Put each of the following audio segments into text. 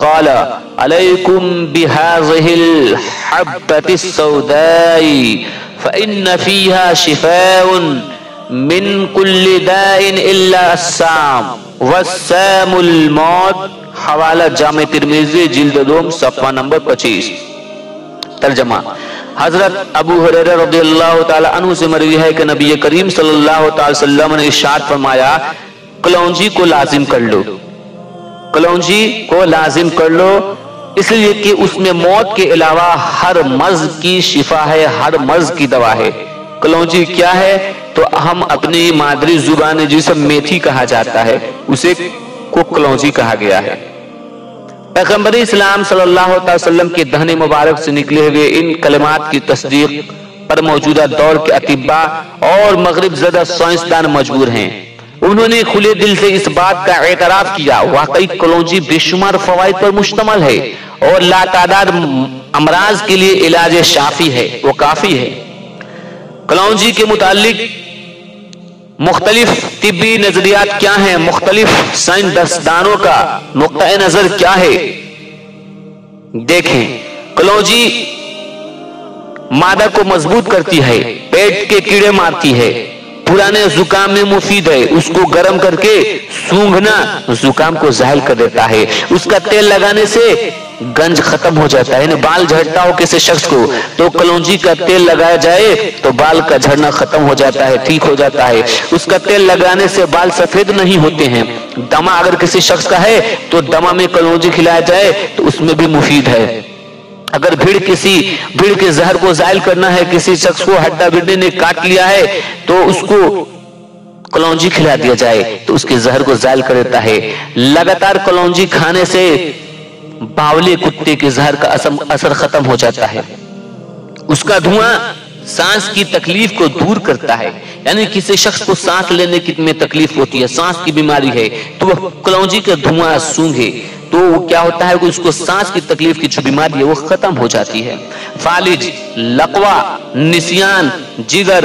قال عليكم بهذه الحبة السوداء فإن فيها شفاء من كل داء إلا السام والسام الموت। حوالہ جامع ترمذی جلد 2 صفحہ نمبر 25۔ ترجمہ: حضرت ابو ہریرہ رضی اللہ تعالی عنہ سے مروی ہے کہ نبی کریم صلی اللہ تعالی وسلم نے ارشاد فرمایا، کلونجی کو لازم کر لو، کلونجی کو لازم کر لو، اس لیے کہ اس میں موت کے علاوہ ہر مرض کی شفا ہے، ہر مرض کی دوا ہے۔ کلونجی کیا ہے؟ تو ہم اپنی مادری زبان جسے میتھی کہا جاتا ہے اسے کو کلونجی کہا گیا ہے۔ پیغمبر اسلام صلی اللہ علیہ وسلم کے دہن مبارک سے نکلے ہوئے ان کلمات کی تصدیق پر موجودہ دور کے اطباء اور مغرب زدہ سائنسدان مجبور ہیں۔ انہوں نے کھلے دل سے اس بات کا اعتراف کیا واقعی کلونجی بے شمار فوائد پر مشتمل ہے اور لاتعداد امراض کے لیے علاج شافی ہے، وہ کافی ہے۔ کلونجی کے متعلق مختلف طبی نظریات کیا ہیں، مختلف سائنسدانوں کا نقطہ نظر کیا ہے، دیکھیں۔ کلونجی معدہ کو مضبوط کرتی ہے، پیٹ کے کیڑے مارتی ہے، پرانے زکام میں مفید ہے، اس کو گرم کر کے سونگھنا زکام کو زائل کر دیتا ہے، اس کا تیل لگانے سے گنج ختم ہو جاتا ہے، بال جھڑتا ہو کسی شخص کو تو کلونجی کا تیل لگایا جائے تو بال کا جھڑنا ختم ہو جاتا ہے، ٹھیک ہو جاتا ہے۔ اس کا تیل لگانے سے بال سفید نہیں ہوتے ہیں۔ دمہ اگر کسی شخص کا ہے تو دمہ میں کلونجی کھلایا جائے تو اس میں بھی مفید ہے۔ اگر بھیڑ کے زہر کو زائل کرنا ہے، کسی شخص کو ہڈا بھیڑ نے کاٹ لیا ہے تو اس کو کلونجی کھلا دیا جائے تو اس کے زہر کو زائل کر دیتا ہے۔ لگاتار کلونجی کھانے سے باولے کتے کے زہر کا اثر ختم ہو جاتا ہے۔ اس کا دھواں سانس کی تکلیف کو دور کرتا ہے، یعنی کسی شخص کو سانس لینے میں تکلیف ہوتی ہے، سانس کی بیماری ہے تو وہ کلونجی کا دھواں سونگھے تو کیا ہوتا ہے کہ اس کو سانس کی تکلیف کی جو بیماری ہے وہ ختم ہو جاتی ہے۔ فالج، لقوا، نسیان، جگر،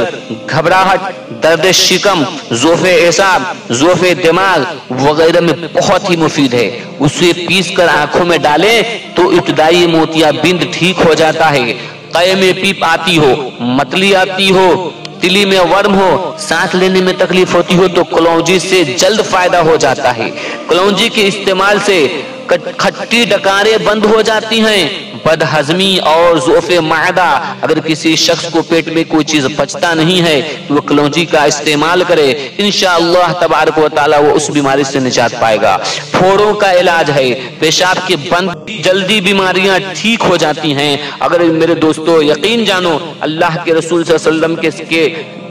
گھبراہٹ، درد شکم، ذوف اعصاب، ذوف دماغ وغیرہ میں بہت ہی مفید ہے۔ اسے پیس کر آنکھوں میں ڈالیں تو ابتدائی موتیا بند ٹھیک ہو جاتا ہے۔ قے میں پیپ آتی ہو، متلی آتی ہو، تلی میں ورم ہو، سانس لینے میں تکلیف ہوتی ہو تو کلونجی سے جلد فائدہ ہو جاتا ہے۔ کلونجی کے استعمال سے کھٹی ڈکاریں بند ہو جاتی ہیں۔ بد ہضمی اور ضعف معدہ، اگر کسی شخص کو پیٹ میں کوئی چیز پچتا نہیں ہے تو وہ کلونجی کا استعمال کرے، انشاءاللہ تبارک و تعالی وہ اس بیماری سے نجات پائے گا۔ پھوڑوں کا علاج ہے، پیشاب کے بند جلدی بیماریاں ٹھیک ہو جاتی ہیں۔ اگر میرے دوستو یقین جانو اللہ کے رسول صلی اللہ علیہ وسلم کے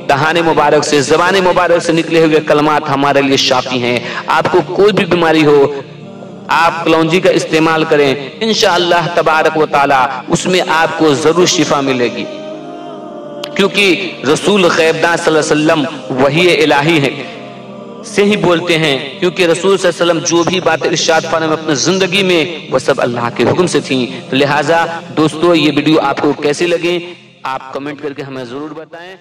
دہان مبارک سے، زبان مبارک سے نکلے ہوئے کلمات ہمارے لیے شافی ہیں۔ آپ کو کوئی بھی بیماری ہو آپ کلونجی کا استعمال کریں، انشاءاللہ تبارک و تعالی اس میں آپ کو ضرور شفا ملے گی، کیونکہ رسول غیبداں صلی اللہ علیہ وسلم وحی الہی ہے سے ہی بولتے ہیں، کیونکہ رسول صلی اللہ علیہ وسلم جو بھی بات ارشاد فرمائے اپنے زندگی میں وہ سب اللہ کے حکم سے تھیں۔ تو لہٰذا دوستو یہ ویڈیو آپ کو کیسی لگے آپ کمنٹ کر کے ہمیں ضرور بتائیں۔